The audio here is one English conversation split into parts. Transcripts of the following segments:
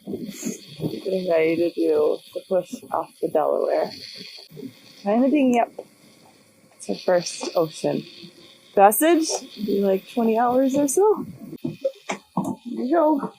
getting ready to do the push off the Delaware. Kind of dinghy up. It's our first ocean passage. Be like 20 hours or so. Here you go.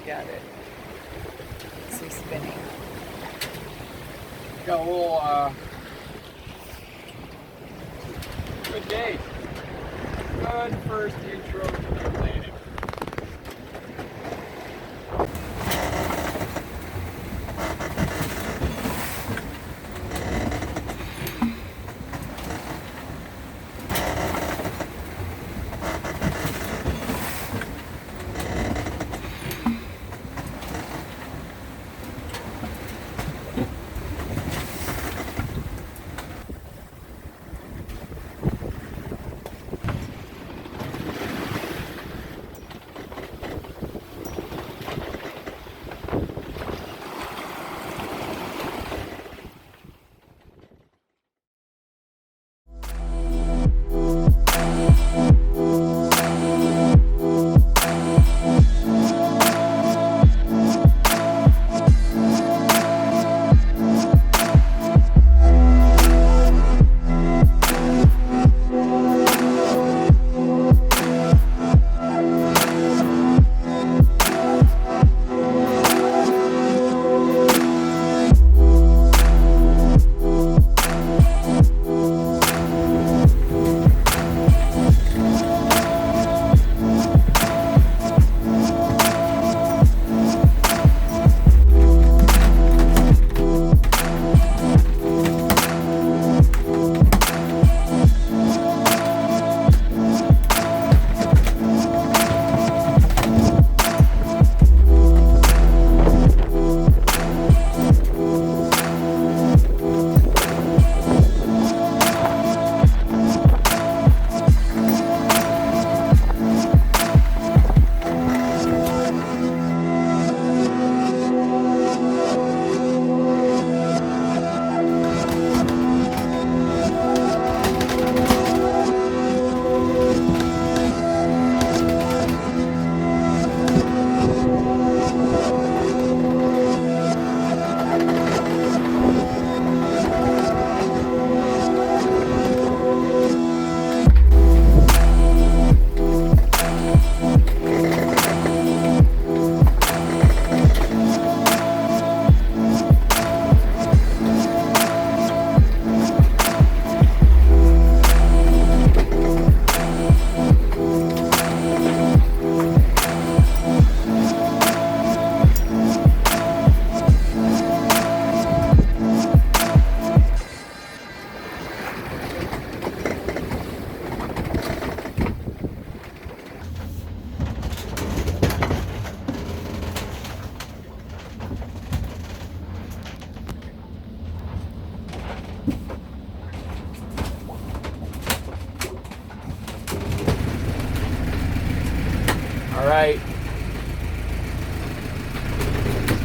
At it. Some spinning. Got a little good day. Good first intro to the Atlantic.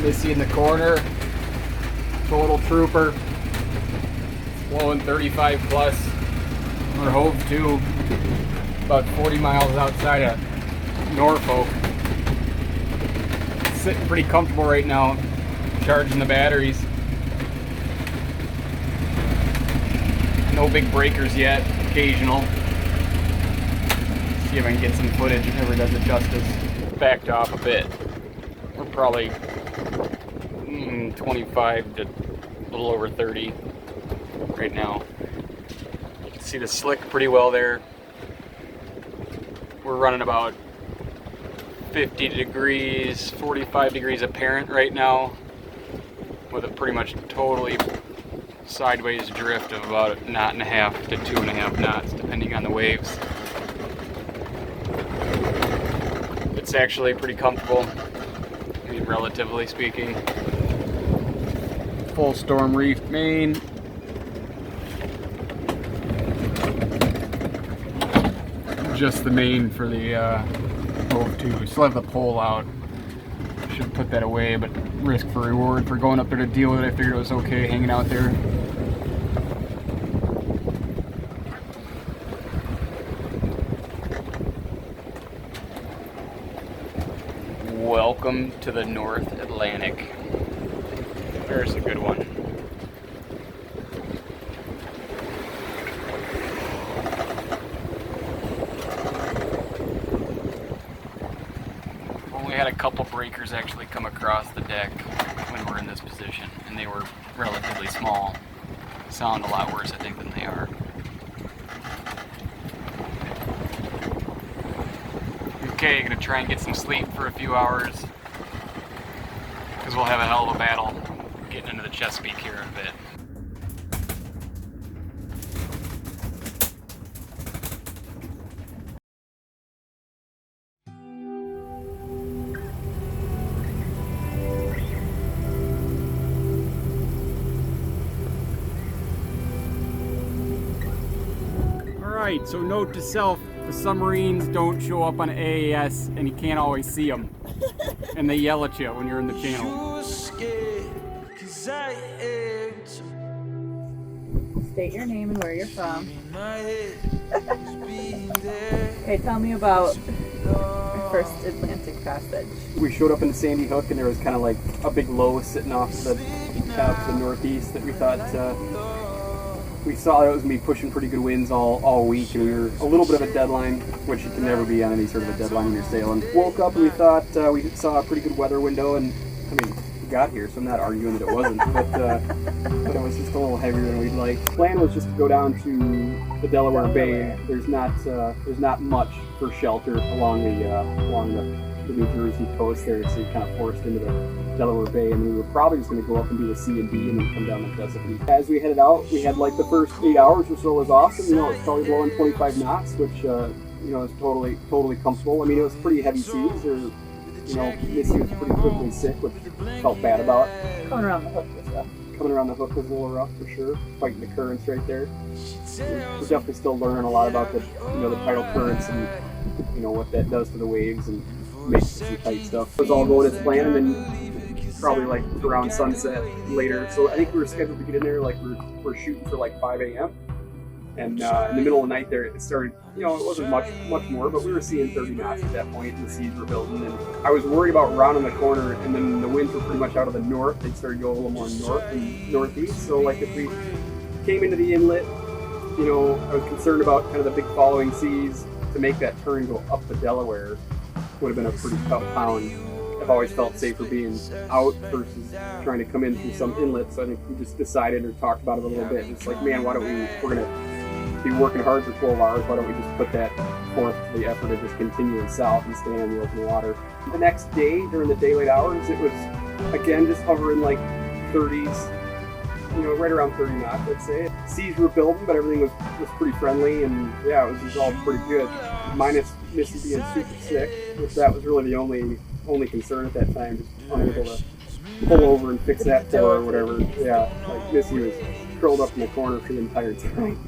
Missy in the corner, total trooper, blowing 35 plus. We're hove to about 40 miles outside of Norfolk. Sitting pretty comfortable right now, charging the batteries. No big breakers yet, occasional. See if I can get some footage, it never does it justice. Backed off a bit. We're probably 25 to a little over 30 right now. You can see the slick pretty well there. We're running about 50 degrees, 45 degrees apparent right now, with a pretty much totally sideways drift of about 1.5 to 2.5 knots, depending on the waves. It's actually pretty comfortable, I mean, relatively speaking. Full storm reef main. Just the main for the hove too. We still have the pole out. Should put that away, but risk for reward for going up there to deal with it. I figured it was okay hanging out there. Welcome to the North Atlantic. There's a good one. Only had a couple breakers actually come across the deck when we're in this position, and they were relatively small. Sound a lot worse, I think, than they are. Okay, gonna try and get some sleep for a few hours, because we'll have a hell of a battle getting into the Chesapeake here in a bit. Alright, so note to self, the submarines don't show up on AAS and you can't always see them. And they yell at you when you're in the channel. State your name and where you're from. Okay, tell me about our first Atlantic passage. We showed up in Sandy Hook and there was kind of like a big low sitting off the northeast that we thought we saw it was going to be pushing pretty good winds all week, and we were a little bit of a deadline, which you can never be on any sort of a deadline when you're sailing. Woke up and we thought we saw a pretty good weather window, and I mean, we got here, so I'm not arguing that it wasn't, but it was just a little heavier than we'd like. The plan was just to go down to the Delaware Bay. There's not much for shelter along the New Jersey coast there, so you're kind of forced into the Delaware Bay, and we were probably just going to go up and do the C and D and then come down the Chesapeake. As we headed out, we had like the first 8 hours or so was awesome. You know, it's probably blowing 25 knots, which you know, is totally comfortable. I mean, it was pretty heavy seas, or you know, Missy was pretty quickly sick, which felt bad about. Coming around the hook was rough. Coming around the hook was a little rough for sure. Fighting the currents right there. We're definitely still learning a lot about the the tidal currents and what that does to the waves and makes some tight stuff. It was all going as planned, and then probably like around sunset later. So I think we were scheduled to get in there like we're shooting for like 5 a.m. And in the middle of the night there, it started, it wasn't much more, but we were seeing 30 knots at that point, and the seas were building. And I was worried about rounding the corner, and then the winds were pretty much out of the north. They started going a little more north and northeast. So like if we came into the inlet, I was concerned about kind of the big following seas. To make that turn go up the Delaware would have been a pretty tough pound. I've always felt safer being out versus trying to come in through some inlet. So I think we just decided or talked about it a little bit. It's like, man, why don't we're going to be working hard for 12 hours. Why don't we just put that forth to the effort of just continuing south and staying in the open water. The next day, during the daylight hours, it was, again, just hovering like 30s, right around 30 knots, let's say. Seas were building, but everything was pretty friendly, and yeah, it was just all pretty good. Minus Missy being super sick, which that was really the only concern at that time, just unable to pull over and fix that for or whatever. Yeah, like Missy was curled up in the corner for the entire time.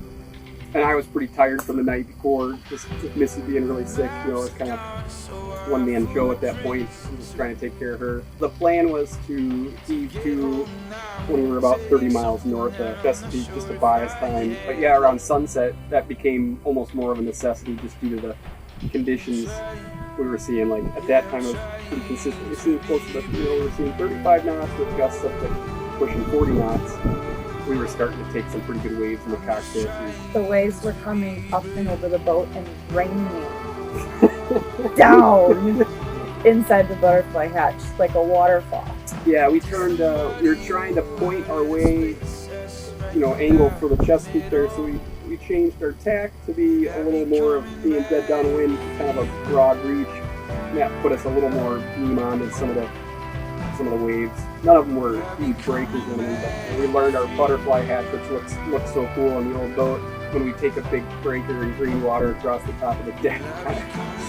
And I was pretty tired from the night before, just with Missy being really sick. You know, it was kind of one-man show at that point. I'm just trying to take care of her. The plan was to heave to when we were about 30 miles north of Chesapeake, just to buy us time. But yeah, around sunset, that became almost more of a necessity just due to the conditions we were seeing. Like at that time, it was pretty consistently seeing close to we were seeing 35 knots with gusts up to pushing 40 knots. We were starting to take some pretty good waves in the cockpit. The waves were coming up and over the boat and raining down inside the butterfly hatch like a waterfall. Yeah, we turned. We were trying to point our way, angle for the Chesapeake there. So we changed our tack to be a little more of being dead downwind, kind of a broad reach, and that put us a little more beam on than some of the waves. None of them were huge breakers or anything, but we learned our butterfly hatch, which looks so cool on the old boat. When we take a big breaker in green water across the top of the deck, it kind of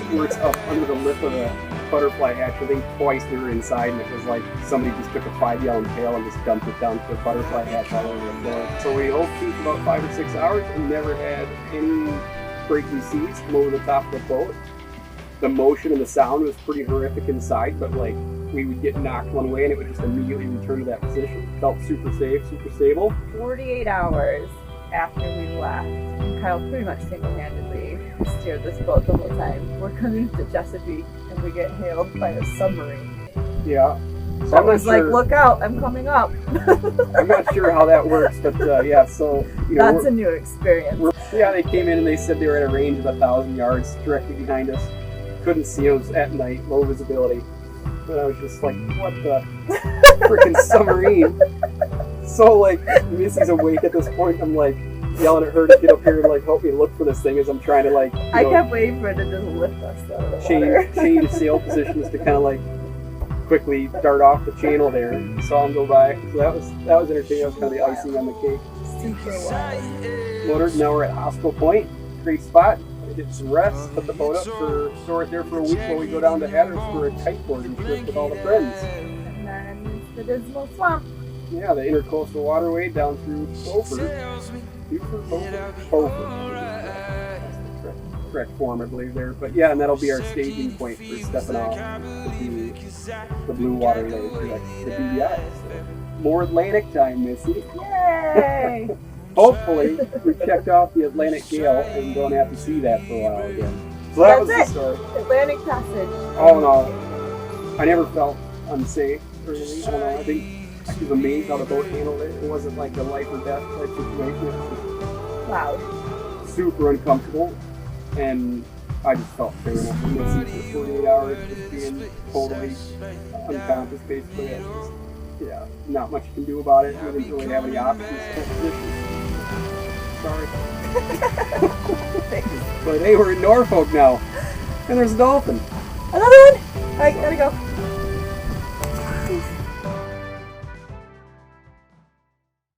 squirts up under the lip of the butterfly hatch. I think twice we were inside, and it was like somebody just took a 5-gallon pail and just dumped it down to the butterfly hatch all over the floor. So we hove to for about 5 or 6 hours and never had any breaking seas come over the top of the boat. The motion and the sound was pretty horrific inside, but like we would get knocked one way and it would just immediately return to that position. Felt super safe, super stable. 48 hours after we left, and Kyle pretty much single-handedly steered this boat the whole time. We're coming to Chesapeake and we get hailed by a submarine. Yeah. So I was like, look out, I'm coming up. I'm not sure how that works, but yeah, so... That's a new experience. Yeah, they came in and they said they were at a range of 1,000 yards directly behind us. Couldn't see, it was at night, low visibility. But I was just like, what the freaking submarine? So like, Missy's awake at this point. I'm like yelling at her to get up here and like help me look for this thing as I'm trying to like. I kept waiting for it to just lift us out of the water. Change sail positions to kind of like quickly dart off the channel there. Saw him go by. So that was entertaining. That was kind of the icing on the cake. Super wild. Motored. Now we're at Hospital Point. Great spot. Get some rest, put the boat up store it there for a week while we go down to Hatteras for a kiteboarding trip with all the friends. And then the Dismal Swamp. Yeah, the intercoastal waterway down through Beaufort. Beaufort? That's the correct form, I believe, there. But yeah, and that'll be our staging point for stepping off the blue water lake, the BVI. So, more Atlantic time, Missy. Yay! Hopefully, we checked off the Atlantic Gale and don't have to see that for a while again. So that was the story. Atlantic Passage. Oh no, I never felt unsafe or anything. I don't know. I think I was amazed how the boat handled it. It wasn't like a life or death type situation. It was just loud, super uncomfortable, and I just felt fair enough to Missy for 48 hours, just being totally unconscious, basically. Yeah, not much you can do about it. We didn't really have any options. Sorry. But hey, we're in Norfolk now, and there's a dolphin. Another one? Alright, gotta go.